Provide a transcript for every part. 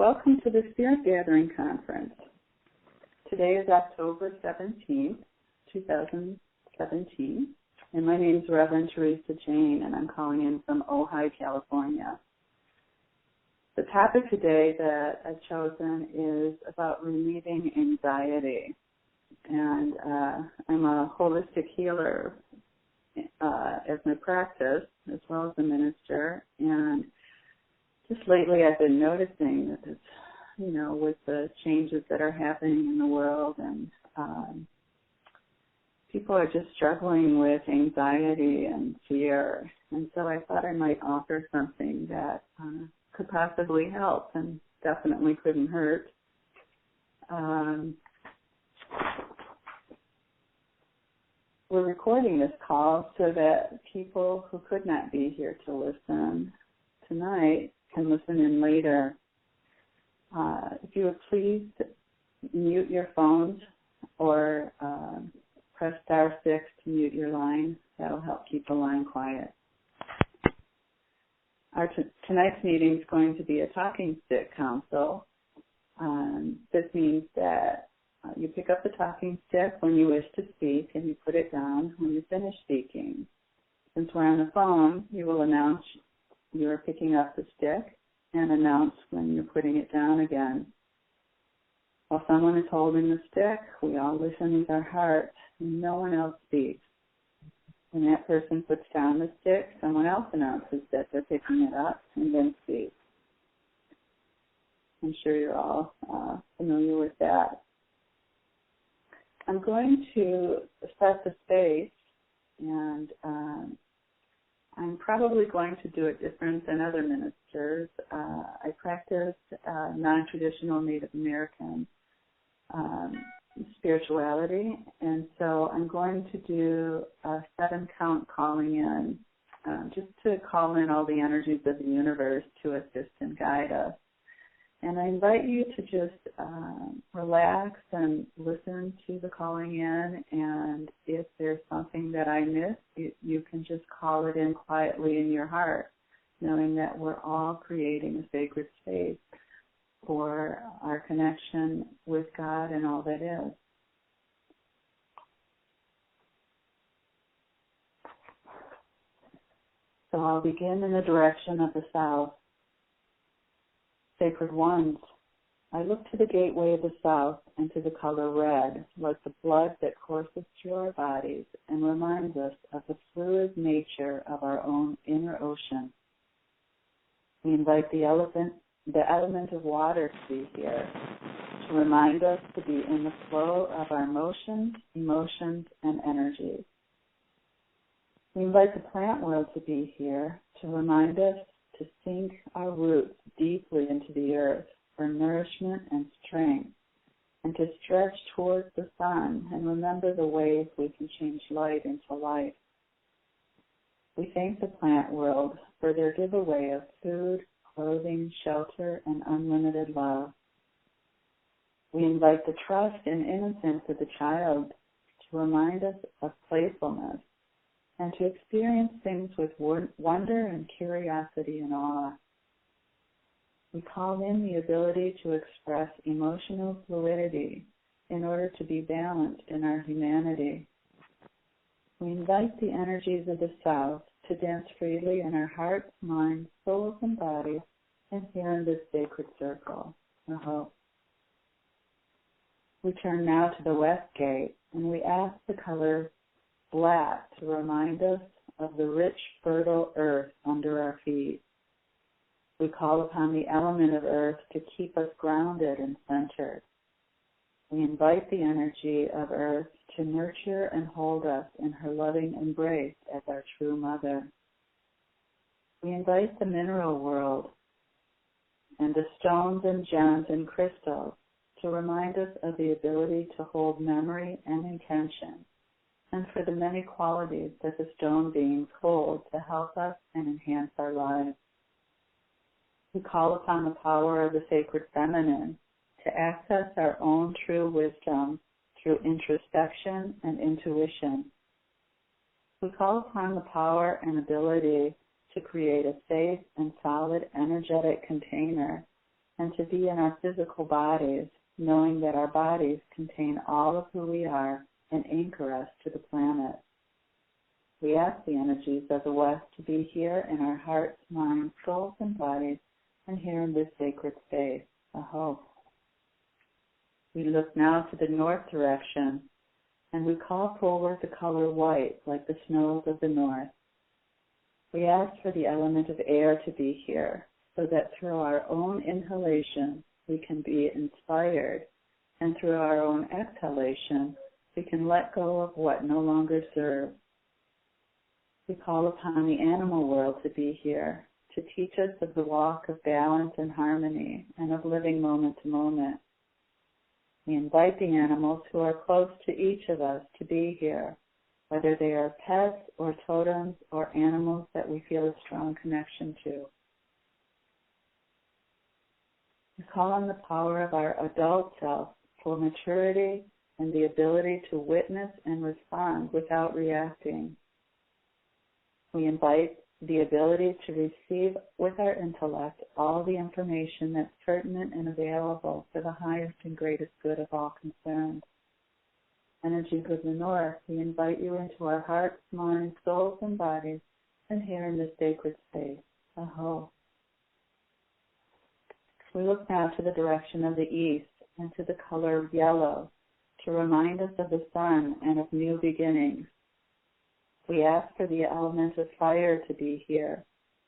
welcome to the Spirit Gathering Conference. Today is October 17th, 2017, and my name is Rev T Jayne, and I'm calling in from Ojai, California. The topic today that I've chosen is about relieving anxiety, and I'm a holistic healer as my practice, as well as a minister, and just lately I've been noticing that it's, with the changes that are happening in the world, and people are just struggling with anxiety and fear. And so I thought I might offer something that could possibly help and definitely couldn't hurt. We're recording this call so that people who could not be here to listen tonight can listen in later. If you would please mute your phones or press *6 to mute your line. That will help keep the line quiet. Tonight's meeting is going to be a talking stick council. This means that you pick up the talking stick when you wish to speak and you put it down when you finish speaking. Since we're on the phone, you will announce you are picking up the stick and announce when you're putting it down again. While someone is holding the stick, we all listen with our heart and no one else speaks. When that person puts down the stick, someone else announces that they're picking it up and then speaks. I'm sure you're all familiar with that. I'm going to set the space, and I'm probably going to do it different than other ministers. I practice non-traditional Native American spirituality, and so I'm going to do a 7-count calling in, just to call in all the energies of the universe to assist and guide us. And I invite you to just relax and listen to the calling in, and if there's something that I missed, you can just call it in quietly in your heart, knowing that we're all creating a sacred space for our connection with God and all that is. So I'll begin in the direction of the south. Sacred ones, I look to the gateway of the south and to the color red, like the blood that courses through our bodies and reminds us of the fluid nature of our own inner ocean. We invite the element of water to be here, to remind us to be in the flow of our emotions, and energies. We invite the plant world to be here, to remind us to sink our roots deeply into the earth for nourishment and strength, and to stretch towards the sun and remember the ways we can change light into life. We thank the plant world for their giveaway of food, clothing, shelter, and unlimited love. We invite the trust and innocence of the child to remind us of playfulness and to experience things with wonder and curiosity and awe. We call in the ability to express emotional fluidity in order to be balanced in our humanity. We invite the energies of the South to dance freely in our hearts, minds, souls, and bodies, and here in this sacred circle. I hope. We turn now to the West Gate, and we ask the color black to remind us of the rich, fertile earth under our feet. We call upon the element of earth to keep us grounded and centered. We invite the energy of earth to nurture and hold us in her loving embrace as our true mother. We invite the mineral world and the stones and gems and crystals to remind us of the ability to hold memory and intention, and for the many qualities that the stone beings hold to help us and enhance our lives. We call upon the power of the sacred feminine to access our own true wisdom through introspection and intuition. We call upon the power and ability to create a safe and solid energetic container and to be in our physical bodies, knowing that our bodies contain all of who we are and anchor us to the planet. We ask the energies of the West to be here in our hearts, minds, souls, and bodies, and here in this sacred space. Aho. We look now to the north direction, and we call forward the color white, like the snows of the north. We ask for the element of air to be here, so that through our own inhalation we can be inspired, and through our own exhalation we can let go of what no longer serves. We call upon the animal world to be here, to teach us of the walk of balance and harmony, and of living moment to moment. We invite the animals who are close to each of us to be here, whether they are pets or totems or animals that we feel a strong connection to. We call on the power of our adult self for maturity and the ability to witness and respond without reacting. We invite the ability to receive with our intellect all the information that's pertinent and available for the highest and greatest good of all concerned. Energies of the North, we invite you into our hearts, minds, souls, and bodies, and here in this sacred space. Aho. We look now to the direction of the east and to the color yellow to remind us of the sun and of new beginnings. We ask for the element of fire to be here,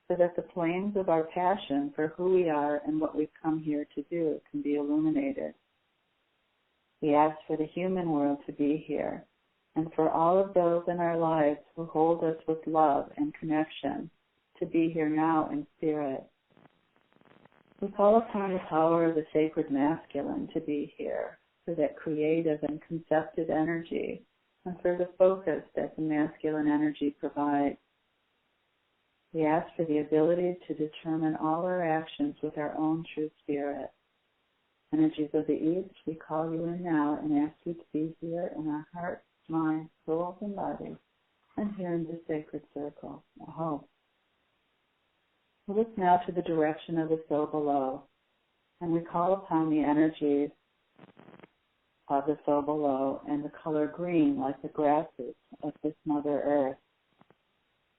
so that the flames of our passion for who we are and what we've come here to do can be illuminated. We ask for the human world to be here, and for all of those in our lives who hold us with love and connection to be here now in spirit. We call upon the power of the sacred masculine to be here, for that creative and conceptive energy, and for the focus that the masculine energy provides. We ask for the ability to determine all our actions with our own true spirit. Energies of the East, we call you in now and ask you to be here in our hearts, minds, souls, and bodies, and here in this sacred circle. Aho. We look now to the direction of the so below, and we call upon the energies of the so below and the color green like the grasses of this Mother Earth.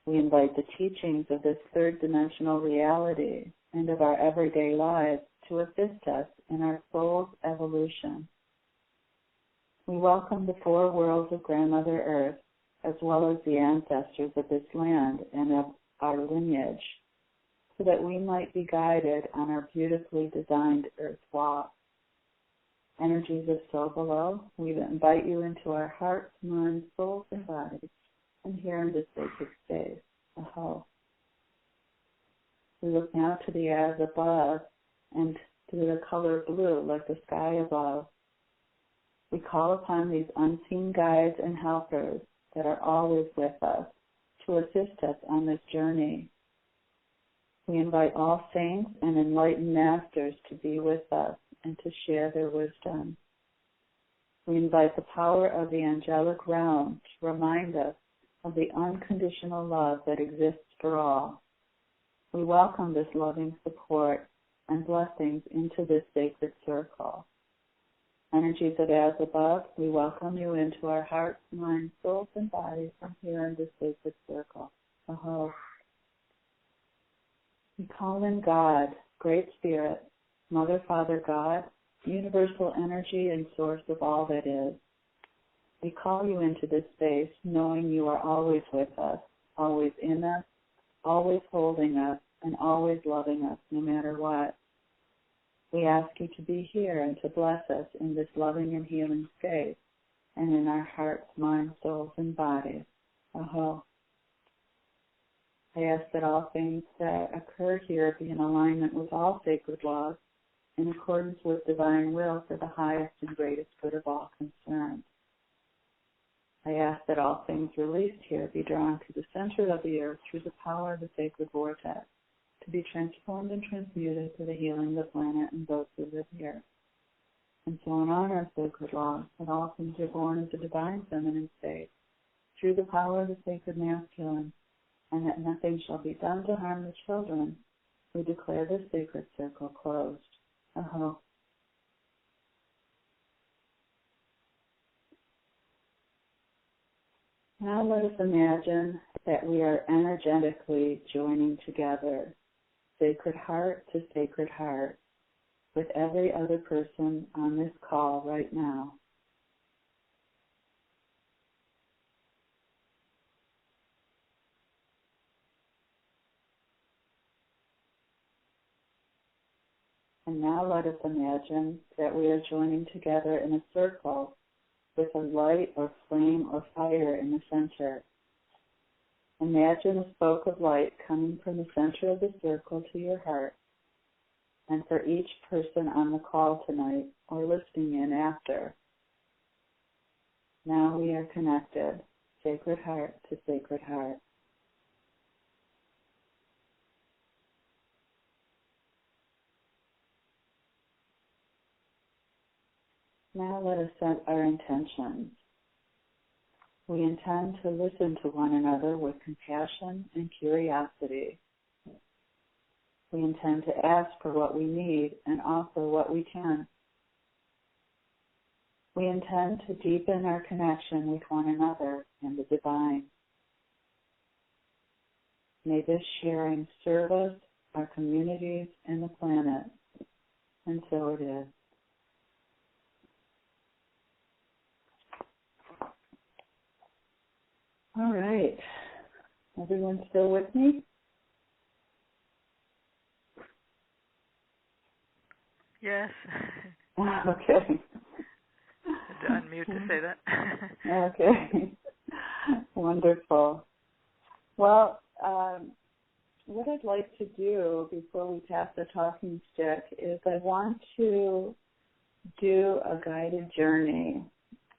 We invite the teachings of this third dimensional reality and of our everyday lives to assist us in our soul's evolution. We welcome the four worlds of Grandmother Earth, as well as the ancestors of this land and of our lineage, so that we might be guided on our beautifully designed earth walk. Energies of so below, we invite you into our hearts, minds, souls, and bodies, and here in this sacred space. Aho. We look now to the as above and to the color blue like the sky above. We call upon these unseen guides and helpers that are always with us to assist us on this journey. We invite all saints and enlightened masters to be with us and to share their wisdom. We invite the power of the angelic realm to remind us of the unconditional love that exists for all. We welcome this loving support and blessings into this sacred circle. Energies of as above, we welcome you into our hearts, minds, souls, and bodies from here in this sacred circle. Aho. We call in God, Great Spirit, Mother, Father, God, universal energy and source of all that is. We call you into this space knowing you are always with us, always in us, always holding us, and always loving us no matter what. We ask you to be here and to bless us in this loving and healing space and in our hearts, minds, souls, and bodies. Aho. I ask that all things that occur here be in alignment with all sacred laws, in accordance with divine will for the highest and greatest good of all concerned. I ask that all things released here be drawn to the center of the earth through the power of the sacred vortex, to be transformed and transmuted for the healing of the planet and those who live here. And so in honor of sacred laws, that all things are born of the divine feminine state, through the power of the sacred masculine, and that nothing shall be done to harm the children, we declare this sacred circle closed. Uh-huh. Now let us imagine that we are energetically joining together, sacred heart to sacred heart, with every other person on this call right now. And now let us imagine that we are joining together in a circle with a light or flame or fire in the center. Imagine a spoke of light coming from the center of the circle to your heart. And for each person on the call tonight or listening in after, now we are connected, sacred heart to sacred heart. Now let us set our intentions. We intend to listen to one another with compassion and curiosity. We intend to ask for what we need and offer what we can. We intend to deepen our connection with one another and the divine. May this sharing serve us, our communities, and the planet. And so it is. All right. Everyone still with me? Yes. Okay. To unmute to say that. Okay. Wonderful. Well, what I'd like to do before we pass the talking stick is I want to do a guided journey.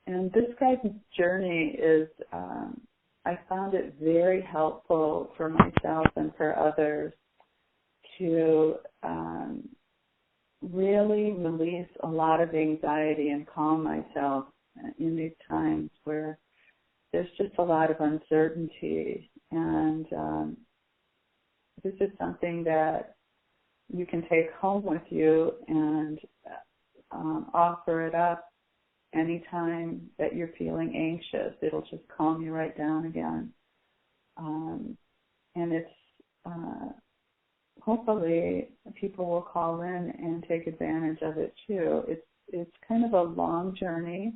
And this guided journey is, I found it very helpful for myself and for others to really release a lot of anxiety and calm myself in these times where there's just a lot of uncertainty. And this is something that you can take home with you and offer it up anytime that you're feeling anxious. It'll just calm you right down again. And it's hopefully people will call in and take advantage of it too. It's kind of a long journey,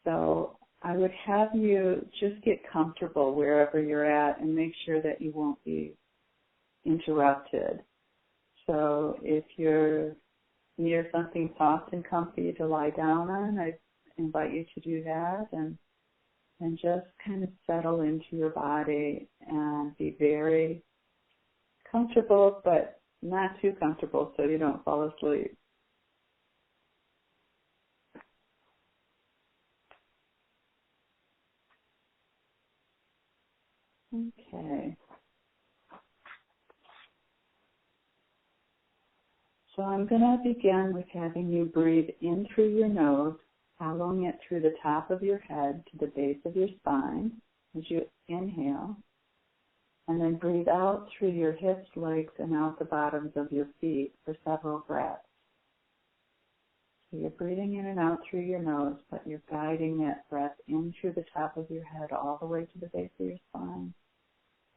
so I would have you just get comfortable wherever you're at and make sure that you won't be interrupted. So if you're near something soft and comfy to lie down on, I invite you to do that and just kind of settle into your body and be very comfortable, but not too comfortable so you don't fall asleep. Okay. So I'm going to begin with having you breathe in through your nose, following it through the top of your head to the base of your spine as you inhale, and then breathe out through your hips, legs, and out the bottoms of your feet for several breaths. So you're breathing in and out through your nose, but you're guiding that breath in through the top of your head all the way to the base of your spine.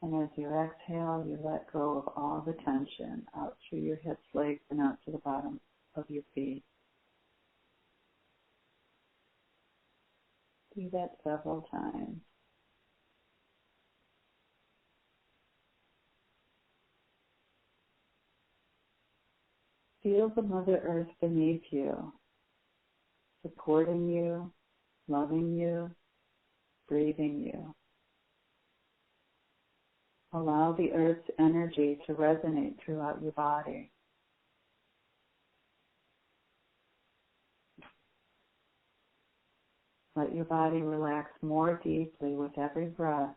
And as you exhale, you let go of all the tension out through your hips, legs, and out to the bottom of your feet. Do that several times. Feel the Mother Earth beneath you, supporting you, loving you, breathing you. Allow the Earth's energy to resonate throughout your body. Let your body relax more deeply with every breath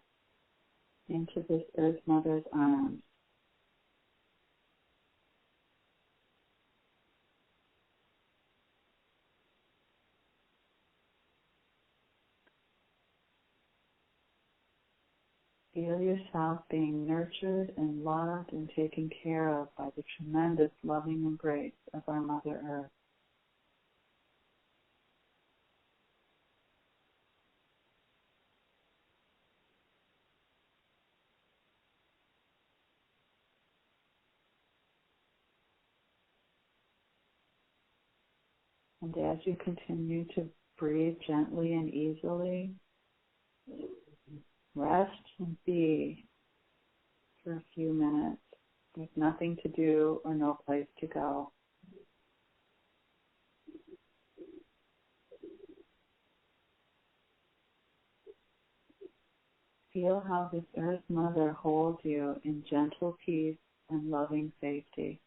into this Earth Mother's arms. Feel yourself being nurtured and loved and taken care of by the tremendous loving embrace of our Mother Earth. And as you continue to breathe gently and easily, rest and be for a few minutes with nothing to do or no place to go. Feel how this Earth Mother holds you in gentle peace and loving safety.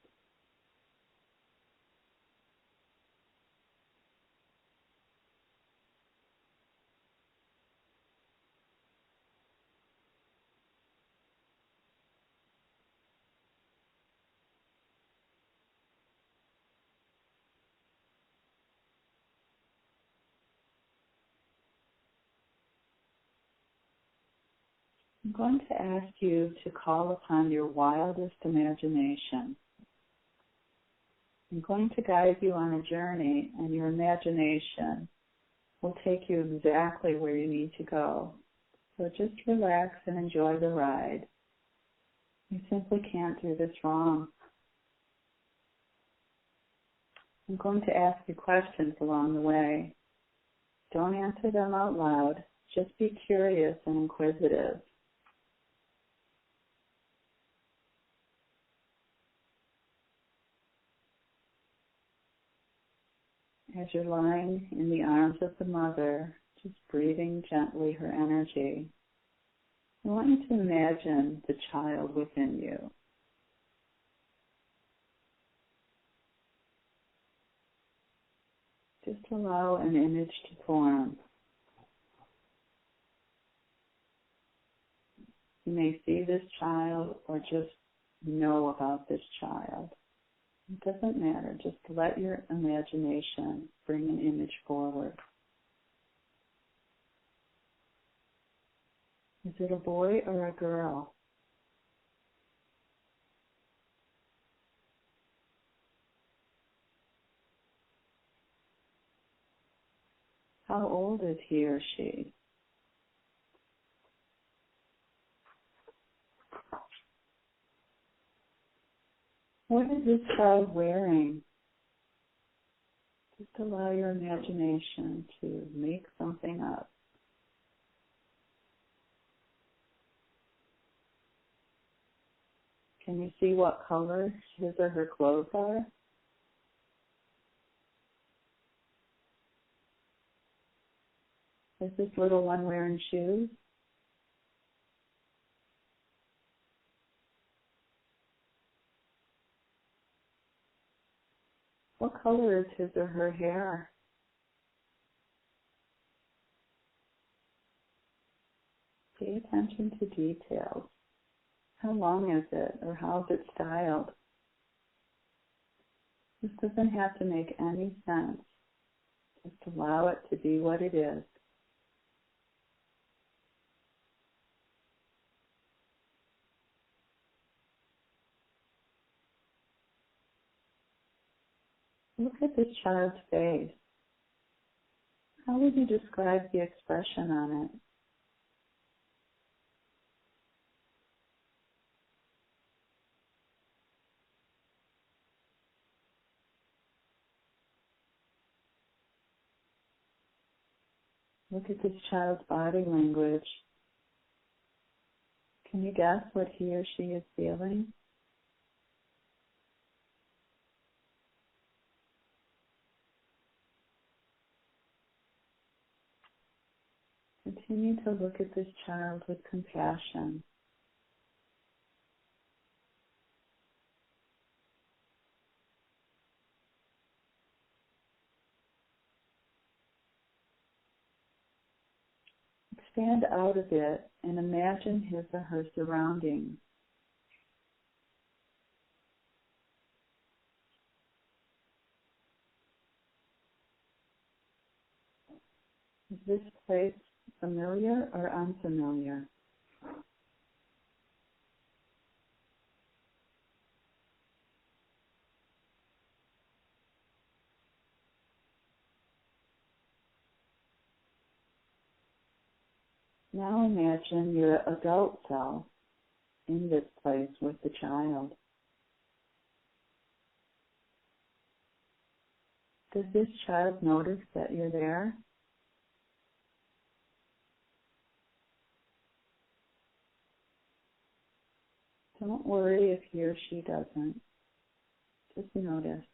I'm going to ask you to call upon your wildest imagination. I'm going to guide you on a journey, and your imagination will take you exactly where you need to go. So just relax and enjoy the ride. You simply can't do this wrong. I'm going to ask you questions along the way. Don't answer them out loud. Just be curious and inquisitive. As you're lying in the arms of the Mother, just breathing gently her energy, I want you to imagine the child within you. Just allow an image to form. You may see this child or just know about this child. It doesn't matter. Just let your imagination bring an image forward. Is it a boy or a girl? How old is he or she? What is this child wearing? Just allow your imagination to make something up. Can you see what color his or her clothes are? Is this little one wearing shoes? What color is his or her hair? Pay attention to details. How long is it, or how is it styled? This doesn't have to make any sense. Just allow it to be what it is. Look at this child's face. How would you describe the expression on it? Look at this child's body language. Can you guess what he or she is feeling? Continue to look at this child with compassion. Expand out of it and imagine his or her surroundings. Is this place familiar or unfamiliar? Now imagine your adult self in this place with the child. Does this child notice that you're there? Don't worry if he or she doesn't. Just notice.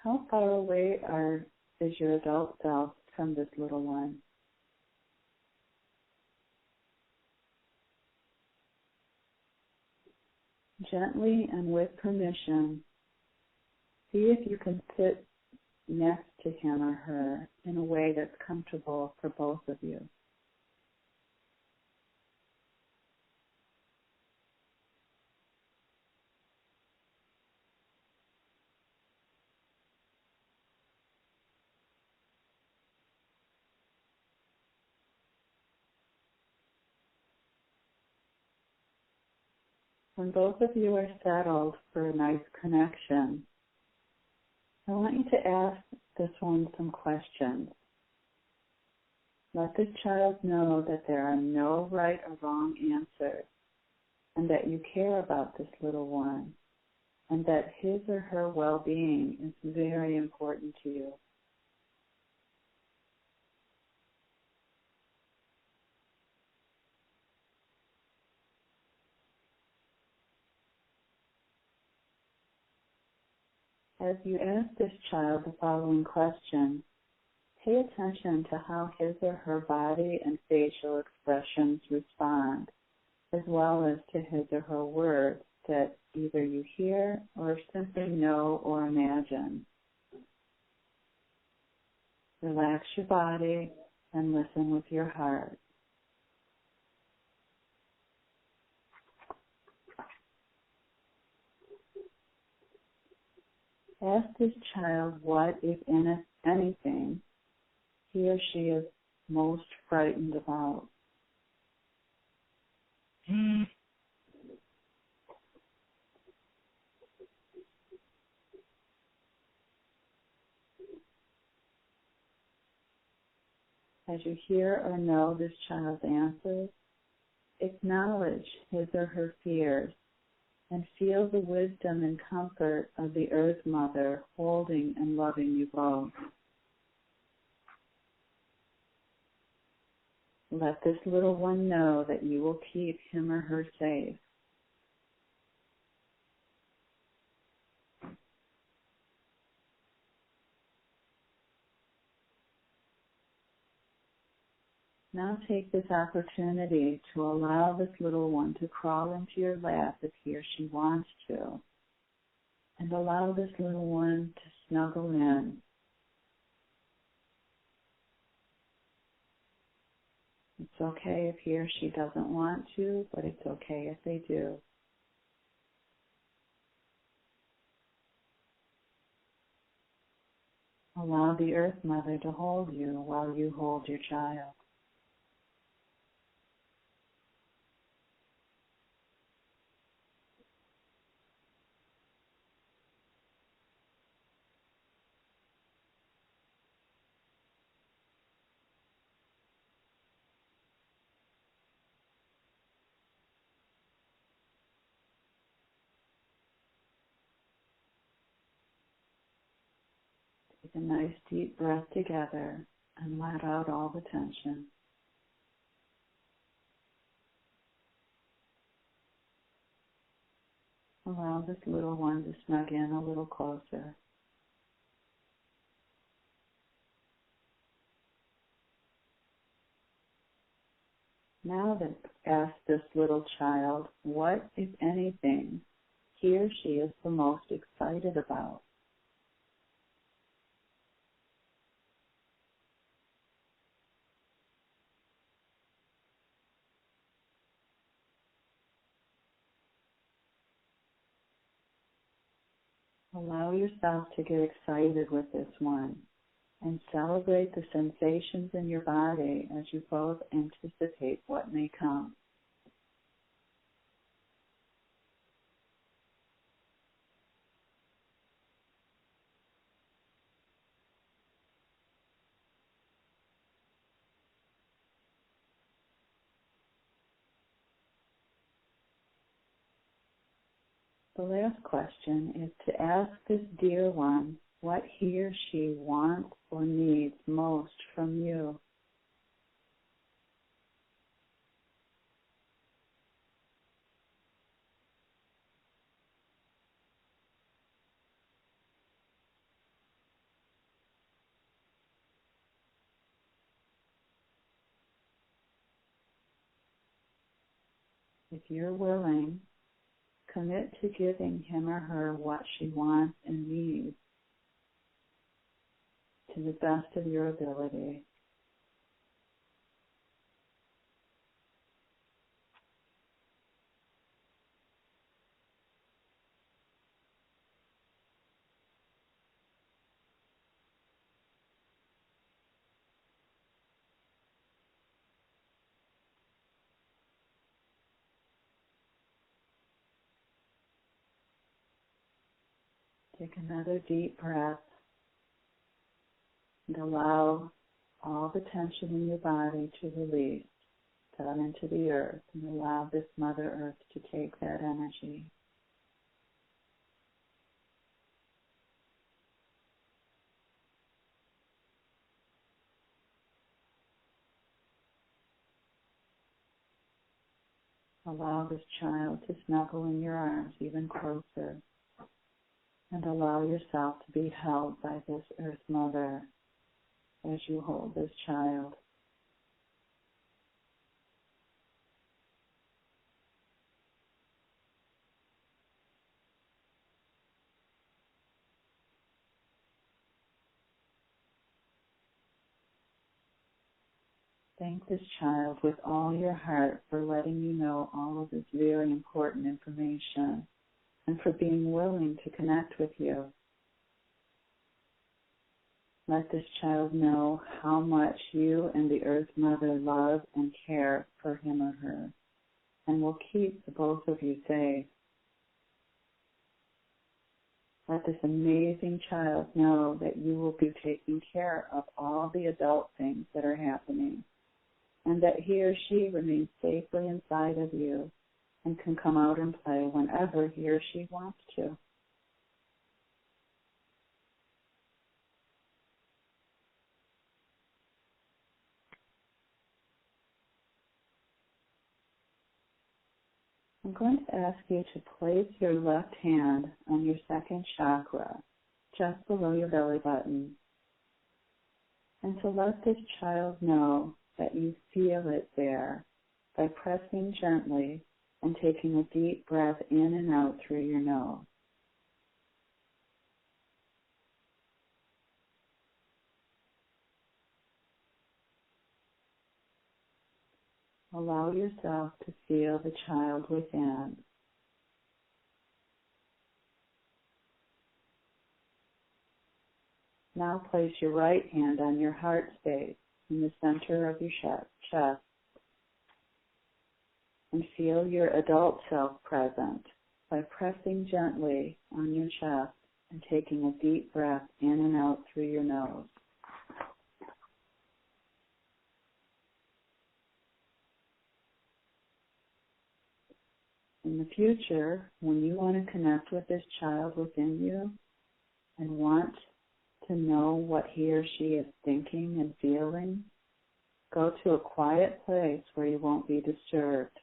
How far away is your adult self from this little one? Gently and with permission, see if you can sit next to him or her in a way that's comfortable for both of you. When both of you are settled for a nice connection, I want you to ask this one some questions. Let this child know that there are no right or wrong answers, and that you care about this little one, and that his or her well-being is very important to you. As you ask this child the following question, pay attention to how his or her body and facial expressions respond, as well as to his or her words that either you hear or simply know or imagine. Relax your body and listen with your heart. Ask this child what, if anything, he or she is most frightened about. As you hear or know this child's answers, acknowledge his or her fears and feel the wisdom and comfort of the Earth Mother holding and loving you both. Let this little one know that you will keep him or her safe. Now take this opportunity to allow this little one to crawl into your lap if he or she wants to, and allow this little one to snuggle in. It's okay if he or she doesn't want to, but it's okay if they do. Allow the Earth Mother to hold you while you hold your child. Take a nice deep breath together and let out all the tension. Allow this little one to snug in a little closer. Now then, ask this little child what, if anything, he or she is the most excited about. Allow yourself to get excited with this one and celebrate the sensations in your body as you both anticipate what may come. The last question is to ask this dear one what he or she wants or needs most from you. If you're willing, commit to giving him or her what she wants and needs to the best of your ability. Take another deep breath and allow all the tension in your body to release down into the earth, and allow this Mother Earth to take that energy. Allow this child to snuggle in your arms even closer, and allow yourself to be held by this Earth Mother as you hold this child. Thank this child with all your heart for letting you know all of this very important information and for being willing to connect with you. Let this child know how much you and the Earth Mother love and care for him or her, and will keep the both of you safe. Let this amazing child know that you will be taking care of all the adult things that are happening, and that he or she remains safely inside of you and can come out and play whenever he or she wants to. I'm going to ask you to place your left hand on your second chakra, just below your belly button, and to let this child know that you feel it there by pressing gently and taking a deep breath in and out through your nose. Allow yourself to feel the child within. Now place your right hand on your heart space in the center of your chest and feel your adult self present by pressing gently on your chest and taking a deep breath in and out through your nose. In the future, when you want to connect with this child within you and want to know what he or she is thinking and feeling, go to a quiet place where you won't be disturbed.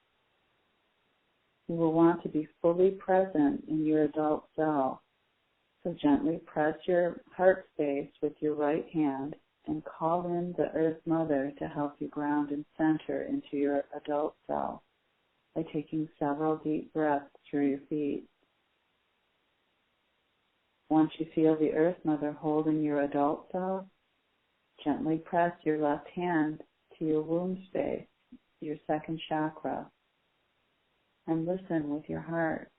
You will want to be fully present in your adult self, so gently press your heart space with your right hand and call in the Earth Mother to help you ground and center into your adult self by taking several deep breaths through your feet. Once you feel the Earth Mother holding your adult self, gently press your left hand to your womb space, your second chakra, and listen with your heart.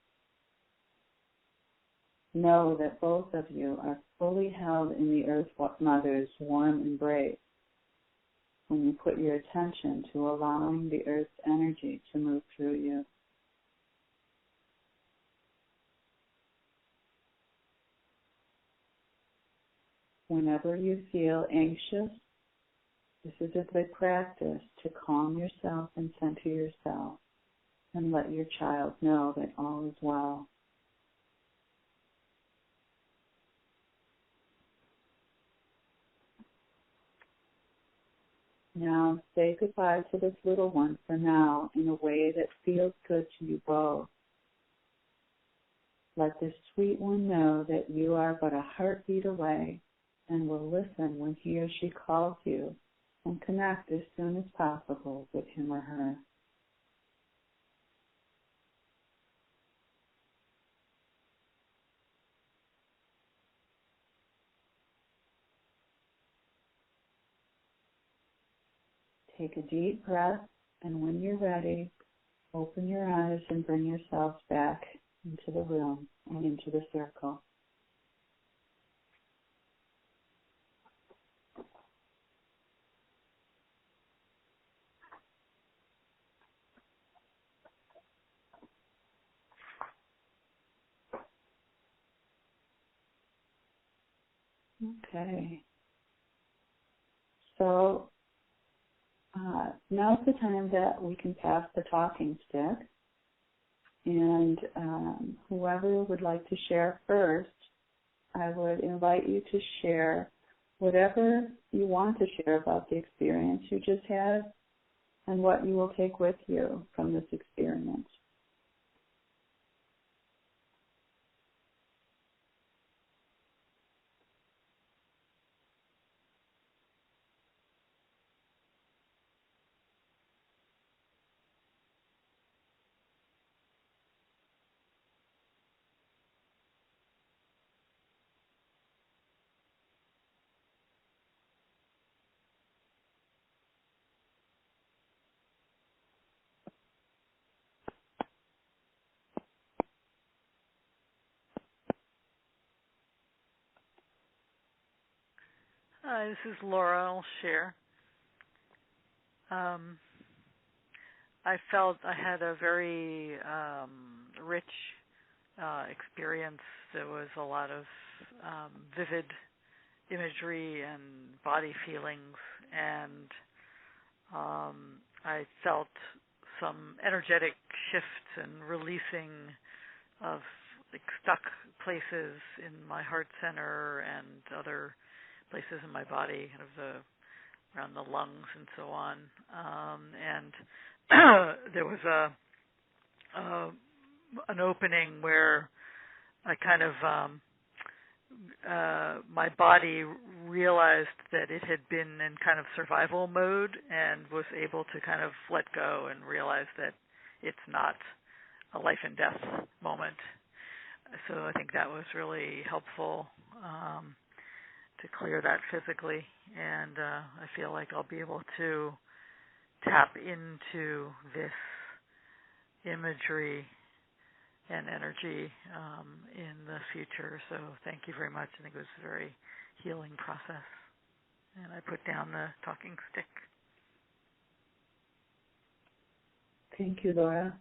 Know that both of you are fully held in the Earth Mother's warm embrace when you put your attention to allowing the Earth's energy to move through you. Whenever you feel anxious, this is a good practice to calm yourself and center yourself and let your child know that all is well. Now say goodbye to this little one for now in a way that feels good to you both. Let this sweet one know that you are but a heartbeat away and will listen when he or she calls you and connect as soon as possible with him or her. Take a deep breath, and when you're ready, open your eyes and bring yourselves back into the room and into the circle. Okay. So now's the time that we can pass the talking stick. And whoever would like to share first, I would invite you to share whatever you want to share about the experience you just had and what you will take with you from this experience. Hi, this is Laura. I'll share. I felt I had a very rich experience. There was a lot of vivid imagery and body feelings, and I felt some energetic shifts and releasing of like stuck places in my heart center and other places in my body, kind of around the lungs and so on. And there was an opening where I kind of my body realized that it had been in kind of survival mode and was able to kind of let go and realize that it's not a life and death moment. So I think that was really helpful to clear that physically, and I feel like I'll be able to tap into this imagery and energy in the future. So thank you very much. I think it was a very healing process. And I put down the talking stick. Thank you, Laura.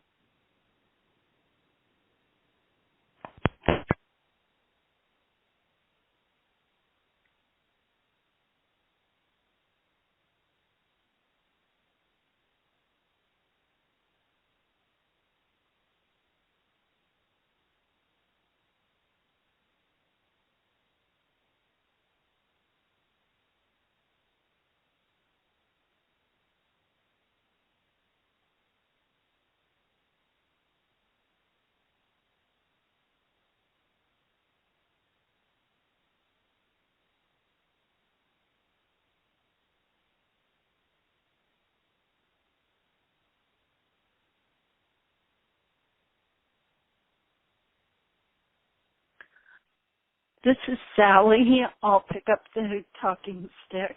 This is Sally. I'll pick up the talking stick.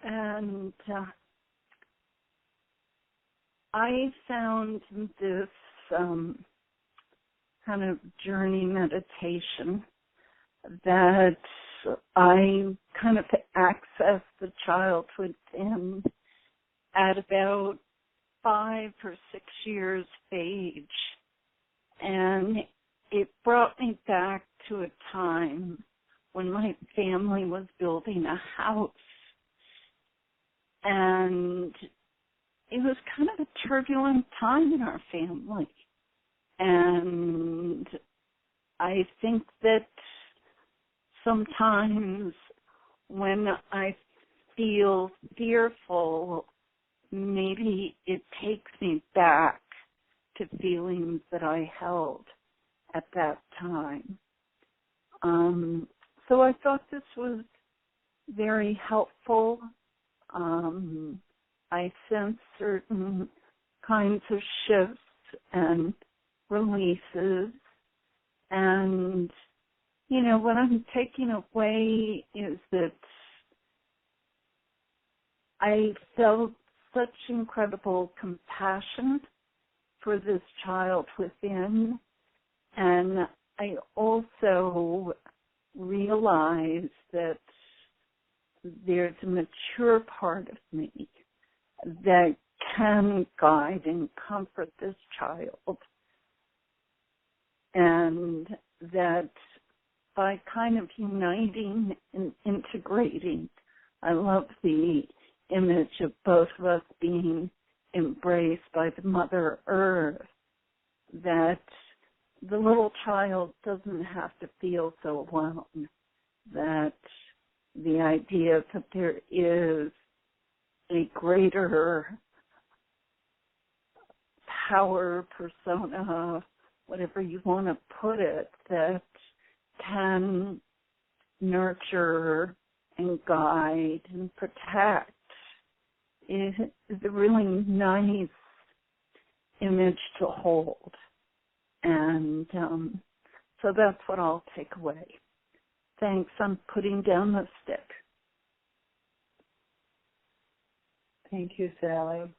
And I found this kind of journey meditation that I kind of accessed the child within at about 5 or 6 years of age. And it brought me back to a time when my family was building a house. And it was kind of a turbulent time in our family. And I think that sometimes when I feel fearful, maybe it takes me back to feelings that I held at that time. So I thought this was very helpful. I sense certain kinds of shifts and releases. And, what I'm taking away is that I felt such incredible compassion for this child within. And I also realized that there's a mature part of me that can guide and comfort this child, and that by kind of uniting and integrating, I love the image of both of us being embraced by the Mother Earth, that the little child doesn't have to feel so alone, that the idea that there is a greater power, persona, whatever you want to put it, that can nurture and guide and protect is a really nice image to hold. And so that's what I'll take away. Thanks. I'm putting down the stick. Thank you, Sally.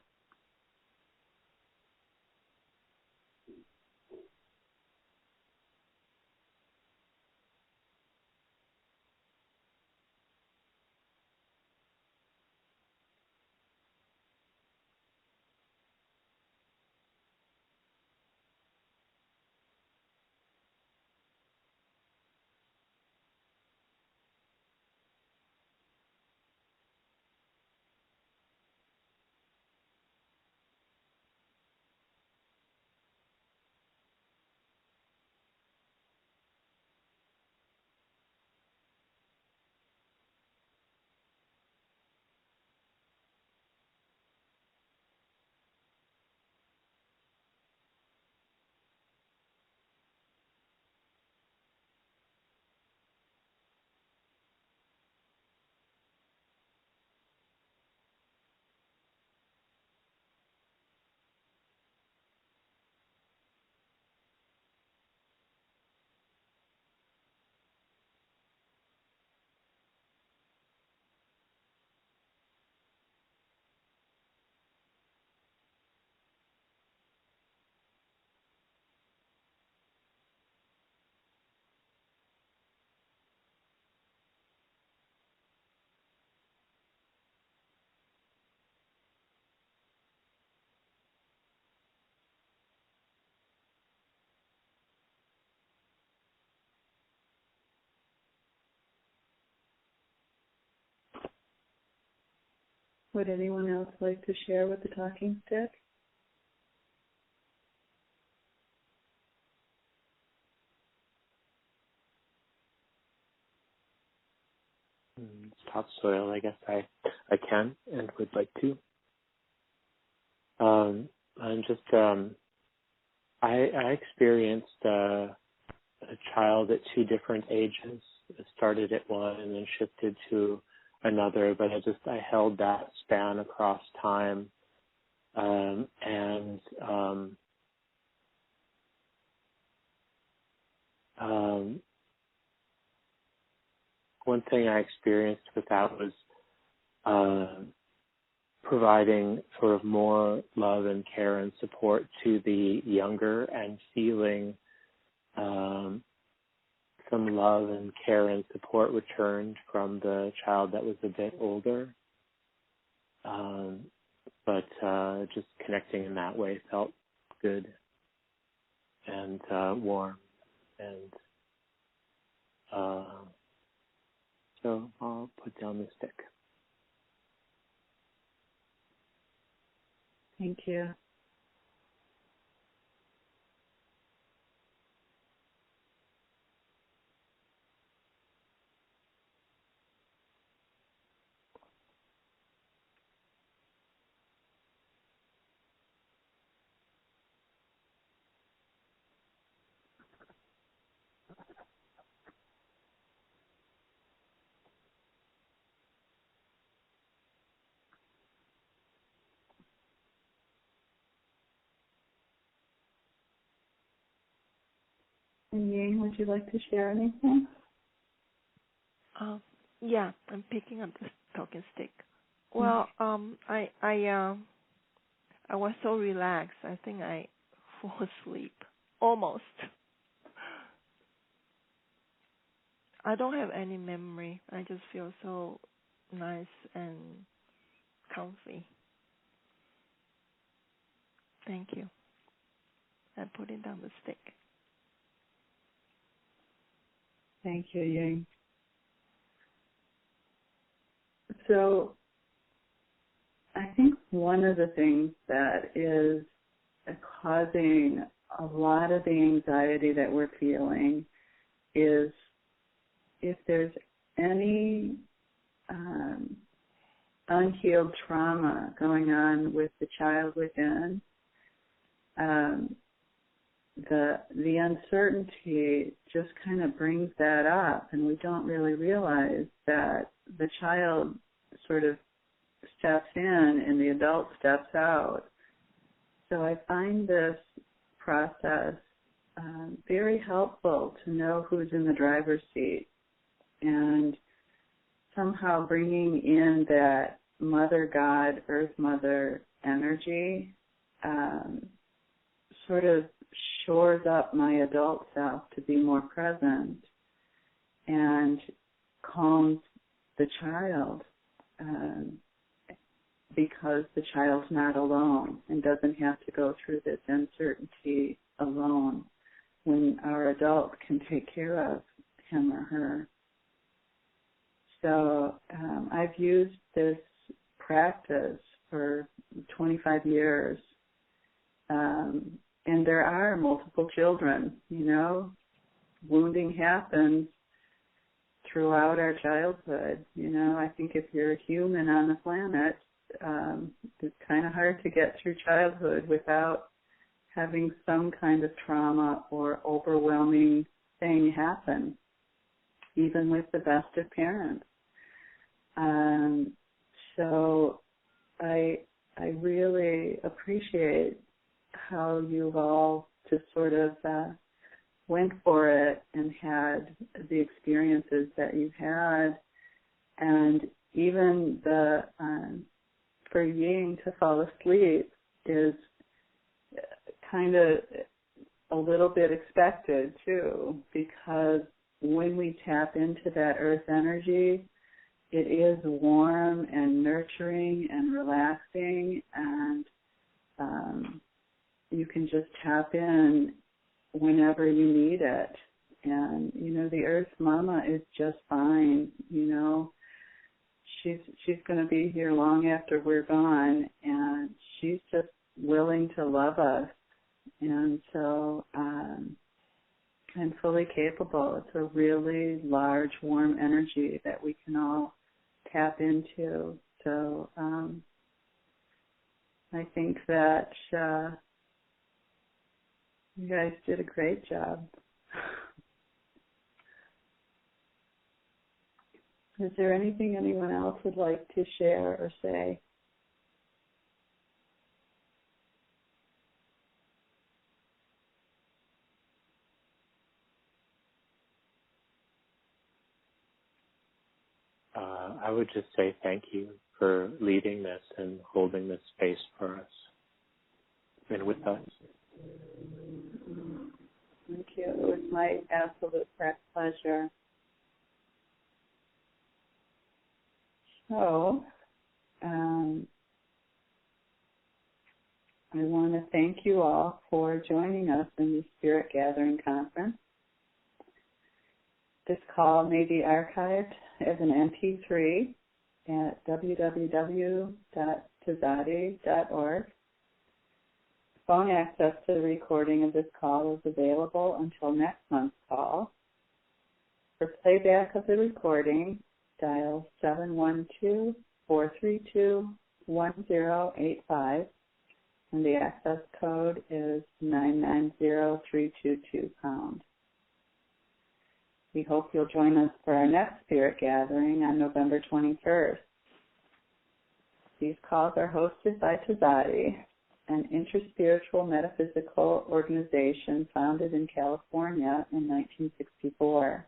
Would anyone else like to share with the talking stick? Topsoil, I guess I can and would like to. I experienced a child at two different ages. It started at one and then shifted to another, but I held that span across time. One thing I experienced with that was providing sort of more love and care and support to the younger and feeling some love and care and support returned from the child that was a bit older. But just connecting in that way felt good and warm. And so I'll put down the stick. Thank you. And Ying, would you like to share anything? Yeah, I'm picking up the talking stick. Well, I was so relaxed. I think I fall asleep almost. I don't have any memory. I just feel so nice and comfy. Thank you. I'm putting down the stick. Thank you, Ying. So I think one of the things that is causing a lot of the anxiety that we're feeling is if there's any unhealed trauma going on with the child within, the uncertainty just kind of brings that up, and we don't really realize that the child sort of steps in and the adult steps out. So I find this process very helpful to know who's in the driver's seat, and somehow bringing in that Mother God, Earth Mother energy sort of shores up my adult self to be more present and calms the child because the child's not alone and doesn't have to go through this uncertainty alone when our adult can take care of him or her. So I've used this practice for 25 years, and there are multiple children, you know. Wounding happens throughout our childhood. You know, I think if you're a human on the planet, it's kind of hard to get through childhood without having some kind of trauma or overwhelming thing happen, even with the best of parents. So I really appreciate how you've all just sort of went for it and had the experiences that you've had, and even the for Ying to fall asleep is kind of a little bit expected too, because when we tap into that earth energy, it is warm and nurturing and relaxing, and you can just tap in whenever you need it. And, you know, the Earth Mama is just fine, you know. She's going to be here long after we're gone, and she's just willing to love us. And so I'm fully capable. It's a really large, warm energy that we can all tap into. So I think that you guys did a great job. Is there anything anyone else would like to share or say? I would just say thank you for leading this and holding this space for us and with us. Thank you. It was my absolute pleasure. So, I want to thank you all for joining us in the Spirit Gathering Conference. This call may be archived as an MP3 at www.tzaddi.org. Phone access to the recording of this call is available until next month's call. For playback of the recording, dial 712-432-1085, and the access code is 990322#. We hope you'll join us for our next Spirit Gathering on November 21st. These calls are hosted by Tzaddi. an interspiritual metaphysical organization founded in California in 1964.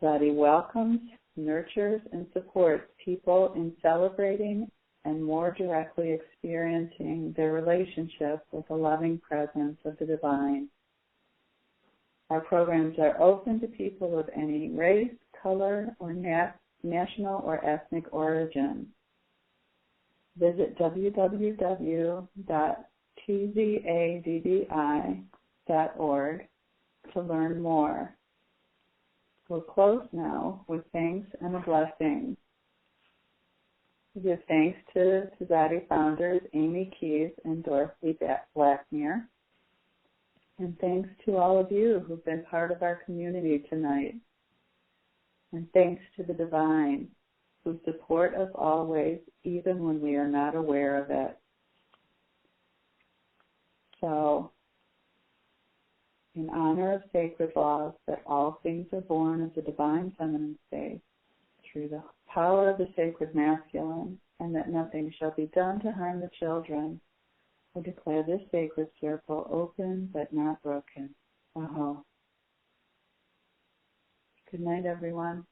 Tzaddi welcomes, nurtures, and supports people in celebrating and more directly experiencing their relationship with the loving presence of the divine. Our programs are open to people of any race, color, or national or ethnic origin. Visit www.tzaddi.org to learn more. We'll close now with thanks and a blessing. We give thanks to Tzaddi founders Amy Keyes and Dorothy Blackmere. And thanks to all of you who've been part of our community tonight. And thanks to the divine who support us always, even when we are not aware of it. So, in honor of sacred laws that all things are born of the divine feminine state, through the power of the sacred masculine, and that nothing shall be done to harm the children, I declare this sacred circle open but not broken. Aho. Good night, everyone.